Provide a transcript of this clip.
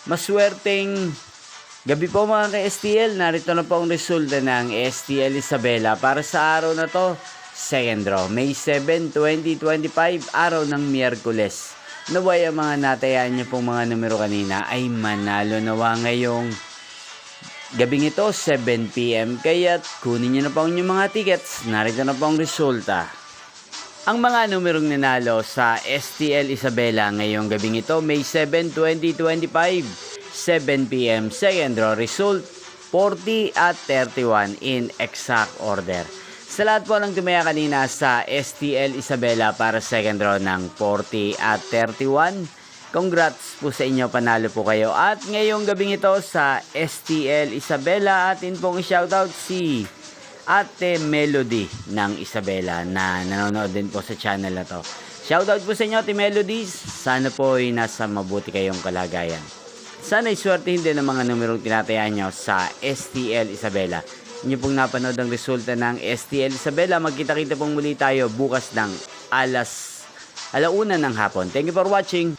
Maswerteng gabi po mga ka-STL. Narito na po ang resulta ng STL Isabela para sa araw na to. Second draw, May 7, 2025, araw ng Miyerkules. Naway ang mga natayaan niyo pong mga numero kanina ay manalo nawa ngayong gabing ito, 7 PM. Kaya't kunin niyo na po ang inyong mga tickets. Narito na po ang resulta. Ang mga numerong nanalo sa STL Isabela ngayong gabing ito, May 7, 2025, 7 PM. Second draw result, 40 at 31 in exact order. Sa lahat po ng tumaya kanina sa STL Isabela para second draw ng 40 at 31, congrats po sa inyo, panalo po kayo. At ngayong gabing ito sa STL Isabela, atin pong i-shoutout si Ate Melody ng Isabela na nanonood din po sa channel na to. Shoutout po sa inyo, Ate Melody. Sana po ay nasa mabuti kayong kalagayan. Sana iswertihin din ang mga numerong tinatayaan nyo sa STL Isabela. Inyo pong napanood ang resulta ng STL Isabela. Magkita-kita pong muli tayo bukas ng alauna ng hapon. Thank you for watching.